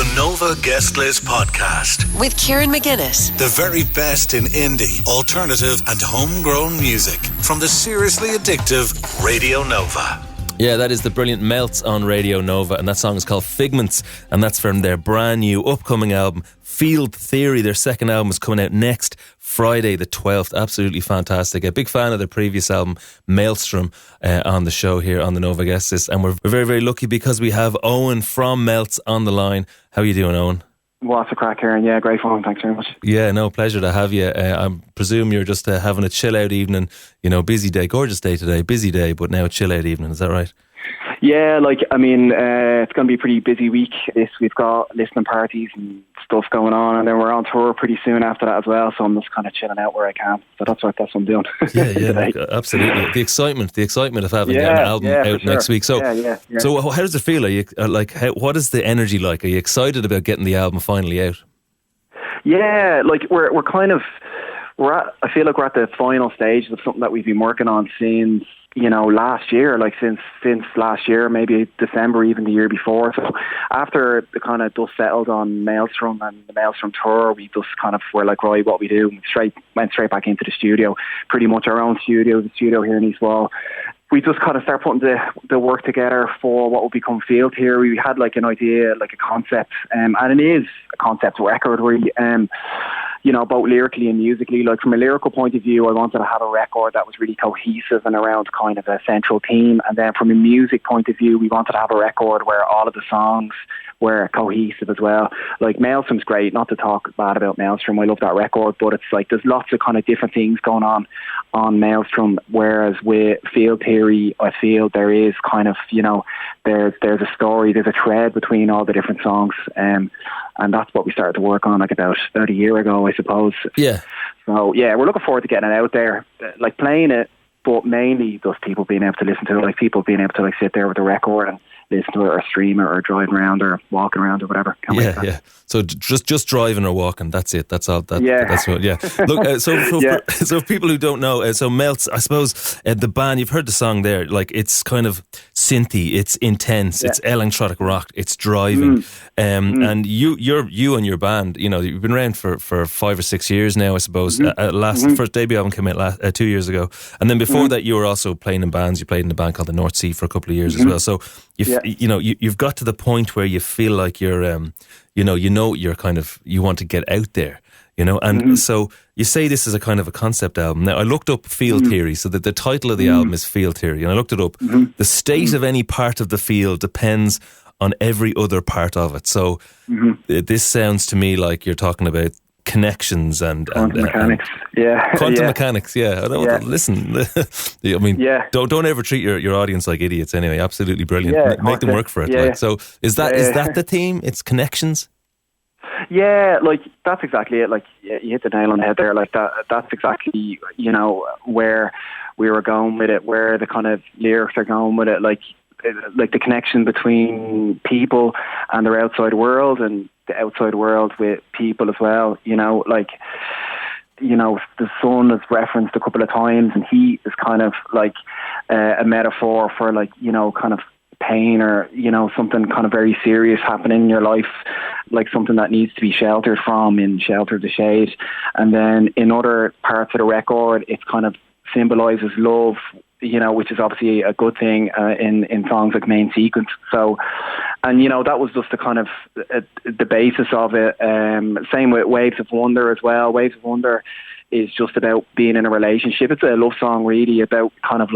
The Nova Guest List Podcast. With Kieran McGuinness. The very best in indie, alternative and homegrown music from the seriously addictive Radio Nova. Yeah, that is the brilliant Melts on Radio Nova, and that song is called Figments, and that's from their brand new upcoming album, Field Theory. Their second album is coming out next Friday the 12th. Absolutely fantastic. A big fan of their previous album, Maelstrom, on the show here on the Nova Guest List, and we're very, very lucky because we have Eoin from Melts on the line. How are you doing, Eoin? What's the crack, Kieran? Yeah, great fun. Thanks very much. Yeah, no, pleasure to have you. I presume you're just having a chill out evening. You know, busy day, gorgeous day today, busy day, but now a chill out evening. Is that right? Yeah, it's going to be a pretty busy week. We've got listening parties and stuff going on, and then we're on tour pretty soon after that as well. So I'm just kind of chilling out where I can. So that's what I'm doing. Yeah, absolutely. The excitement of having an album out next week. So, So how does it feel? Are you what is the energy like? Are you excited about getting the album finally out? Yeah, I feel like we're at the final stages of something that we've been working on since, last year, since last year, maybe December, even the year before. So after the kind of dust settled on Maelstrom and the Maelstrom tour, we just kind of were like, right, what we do? Went straight back into the studio, pretty much our own studio, the studio here in East Wall. We just kind of start putting the work together for what will become Field Theory. We had an idea, a concept, and it is a concept record really, both lyrically and musically. From a lyrical point of view, I wanted to have a record that was really cohesive and around kind of a central theme. And then from a music point of view, we wanted to have a record where all of the songs were cohesive as well. Maelstrom's great, not to talk bad about Maelstrom, I love that record, but it's there's lots of kind of different things going on Maelstrom, whereas with Field Theory, I feel there is kind of, there's a story, there's a thread between all the different songs, and that's what we started to work on about a year ago, I suppose. Yeah. So yeah, we're looking forward to getting it out there, playing it, but mainly just people being able to listen to it, people being able to sit there with the record and listen to it, or stream it, or driving around, or walking around, or whatever. Yeah. So just driving or walking, that's it. That's all. That's what. Yeah. Look, so people who don't know, so Melts, I suppose the band, you've heard the song there. It's kind of synthy, it's intense, it's electronic rock, it's driving, and you and your band, you've been around for 5 or 6 years now, I suppose. First debut album came out 2 years ago, and then before that, you were also playing in bands. You played in a band called the North Sea for a couple of years as well. So you've got to the point where you feel like you're, you're kind of, you want to get out there, and so you say this is a kind of a concept album. Now, I looked up Field Theory, so that the title of the album is Field Theory, and I looked it up. The state of any part of the field depends on every other part of it. So this sounds to me like you're talking about connections and quantum mechanics. Quantum mechanics. Yeah. Listen, I mean, don't ever treat your audience like idiots. Anyway, absolutely brilliant. Make them work for it. Yeah. So is that the theme? It's connections. Yeah, that's exactly it. You hit the nail on the head there. That's exactly where we were going with it. Where the kind of lyrics are going with it. The connection between people and their outside world, and the outside world with people as well. The sun is referenced a couple of times, and heat is kind of a metaphor for kind of pain, or something kind of very serious happening in your life, something that needs to be sheltered from, in Shelter the Shade. And then in other parts of the record, it kind of symbolises love, which is obviously a good thing in songs like Main Sequence. So, and that was just the kind of the basis of it. Same with Waves of Wonder as well. Waves of Wonder is just about being in a relationship. It's a love song really about kind of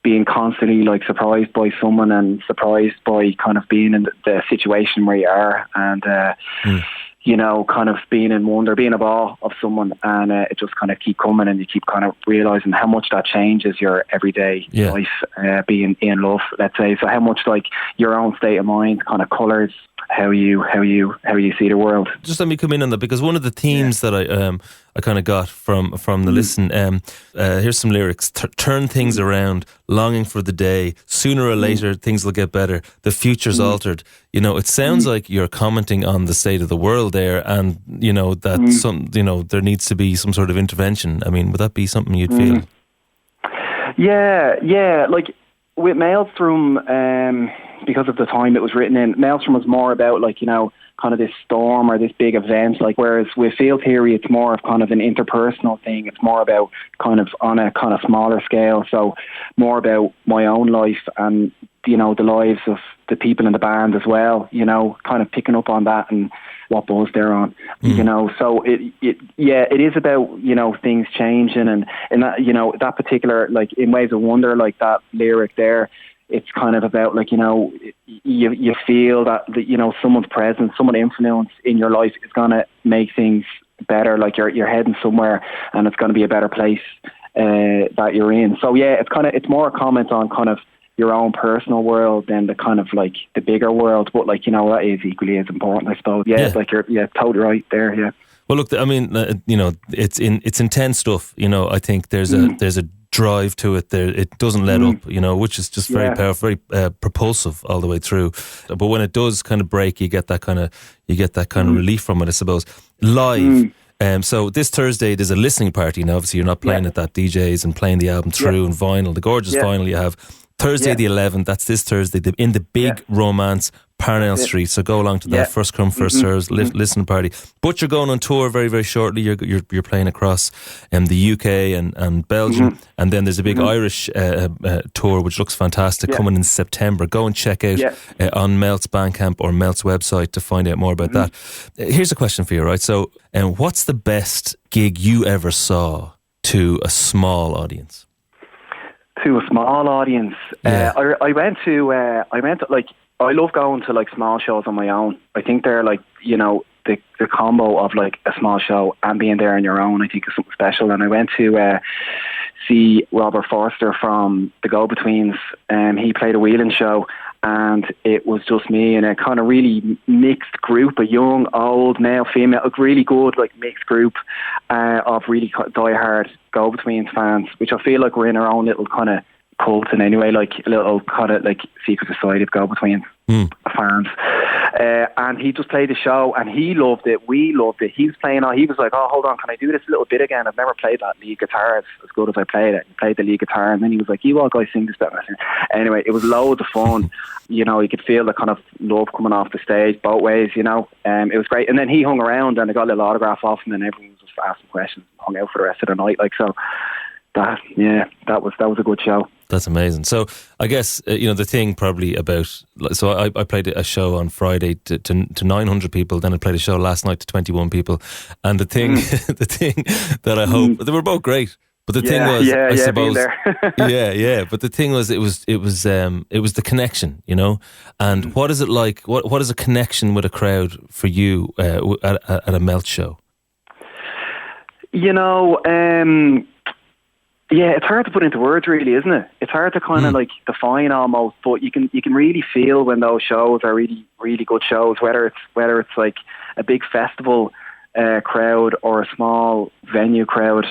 being constantly surprised by someone, and surprised by kind of being in the situation where you are, and kind of being in wonder, being in awe of someone, and it just kind of keep coming, and you keep kind of realising how much that changes your everyday life, being in love, let's say. So how much your own state of mind kind of colours how you see the world. Just let me come in on that, because one of the themes that I kind of got from the listen, here's some lyrics. Turn things around, longing for the day, sooner or later things will get better, the future's altered. It sounds like you're commenting on the state of the world there, and that there needs to be some sort of intervention. I mean, would that be something you'd feel? Yeah, with Maelstrom, because of the time it was written in. Maelstrom was more about, like, you know, kind of this storm or this big event, like, whereas with Field Theory it's more of kind of an interpersonal thing. It's more about kind of on a kind of smaller scale, so more about my own life and, you know, the lives of the people in the band as well, you know, kind of picking up on that and what buzz they're on, you know. So it is about, you know, things changing, and that, you know, that particular, like, in Waves of Wonder, like that lyric there, it's kind of about, like, you know, you feel that, you know, someone's presence, someone influence in your life is going to make things better, like you're heading somewhere and it's going to be a better place that you're in. So yeah, it's more a comment on kind of your own personal world than the kind of like the bigger world, but, like, you know, that is equally as important, I suppose. Yeah. Like, you're totally right there. Yeah. Well, look, I mean, you know, it's intense stuff. You know, I think there's a drive to it there. It doesn't let up, you know, which is just very powerful, very propulsive all the way through. But when it does kind of break, you get that kind of relief from it, I suppose. Live. So this Thursday there's a listening party. Now, obviously, you're not playing at that DJs and playing the album through and vinyl, the gorgeous vinyl you have. Thursday the 11th, that's this Thursday, in the Big Romance, Parnell Street. So go along to that, first come, first served, listening party. But you're going on tour very, very shortly. You're playing across the UK and Belgium. And then there's a big Irish tour, which looks fantastic, coming in September. Go and check out on Melt's Bandcamp or Melt's website to find out more about that. Here's a question for you, right? So what's the best gig you ever saw to a small audience? To a small audience, I went to like, I love going to, like, small shows on my own. I think they're, like, you know, the combo of, like, a small show and being there on your own, I think, is something special. And I went to see Robert Forster from the Go-Betweens. He played a wheeling show, and it was just me and a kind of really mixed group, a young, old, male, female, a really good, like, mixed group of really die-hard Go-Betweens fans, which I feel like we're in our own little kind of cult in anyway, like a little kind of like secret society of Go-Betweens fans. And he just played the show and he loved it. We loved it. He was playing, he was like, oh, hold on, can I do this little bit again? I've never played that lead guitar as good as I played it. He played the lead guitar and then he was like, you all guys sing this bit. Anyway, it was loads of fun. You know, you could feel the kind of love coming off the stage both ways, you know. It was great. And then he hung around and I got a little autograph off him and everyone was just asking questions, hung out for the rest of the night. Like, so that was a good show. That's amazing. So I guess, you know, the thing probably about, so I played a show on Friday to 900 people, then I played a show last night to 21 people. And the thing that I hope, they were both great. But the thing was, I suppose, but the thing was, it was the connection, you know. And what is it like? What is a connection with a crowd for you at a Melt show? You know, yeah, it's hard to put into words, really, isn't it? It's hard to kind of like define almost, but you can really feel when those shows are really, really good shows, whether it's like a big festival crowd or a small venue crowd.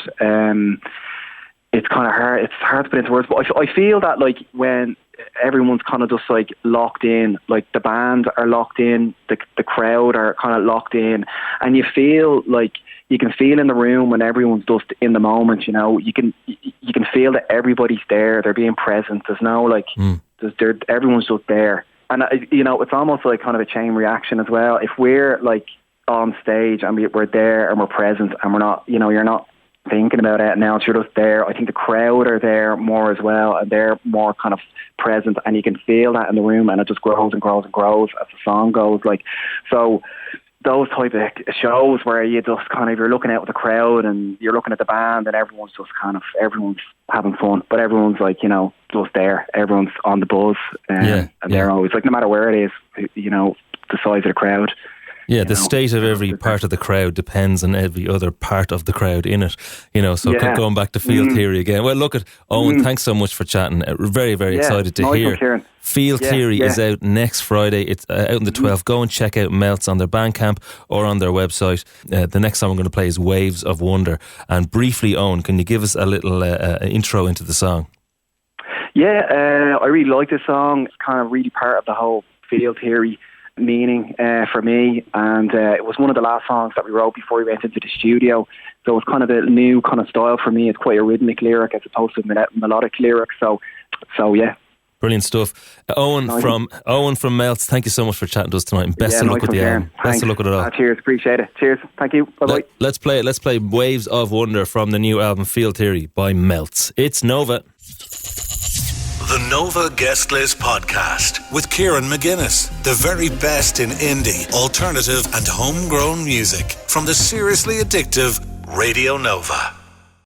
It's kind of hard. It's hard to put into words, but I feel that, like, when everyone's kind of just like locked in, like the band are locked in, the crowd are kind of locked in, and you feel like you can feel in the room when everyone's just in the moment. You know, you can feel that everybody's there. They're being present. There's no like, everyone's just there, and you know, it's almost like kind of a chain reaction as well. If we're like on stage and we're there and we're present and we're not, you know, you're not thinking about it now, you're just there. I think the crowd are there more as well, and they're more kind of present, and you can feel that in the room, and it just grows and grows and grows as the song goes. Like, so those type of shows where you just kind of, you're looking out with the crowd and you're looking at the band and everyone's having fun, but everyone's like, you know, just there. Everyone's on the buzz, and they're always like, no matter where it is, you know, the size of the crowd. Yeah, the state of every part of the crowd depends on every other part of the crowd in it. You know, so going back to Field Theory again. Well, look at Eoin, thanks so much for chatting. Very, very excited to hear. Field Theory is out next Friday. It's out on the 12th. Go and check out Melts on their Bandcamp or on their website. The next song I'm going to play is Waves of Wonder. And briefly, Eoin, can you give us a little intro into the song? Yeah, I really like this song. It's kind of really part of the whole Field Theory meaning for me, and it was one of the last songs that we wrote before we went into the studio, so it's kind of a new kind of style for me. It's quite a rhythmic lyric as opposed to melodic lyric, so yeah. Brilliant stuff. Eoin from Melts, thank you so much for chatting to us tonight, and best of luck with the album. Best of luck with it all. Cheers, appreciate it. Cheers, thank you. Bye bye. Let's play Waves of Wonder from the new album Field Theory by Melts. It's Nova. The Nova Guest List Podcast with Kieran McGuinness. The very best in indie, alternative and homegrown music from the seriously addictive Radio Nova.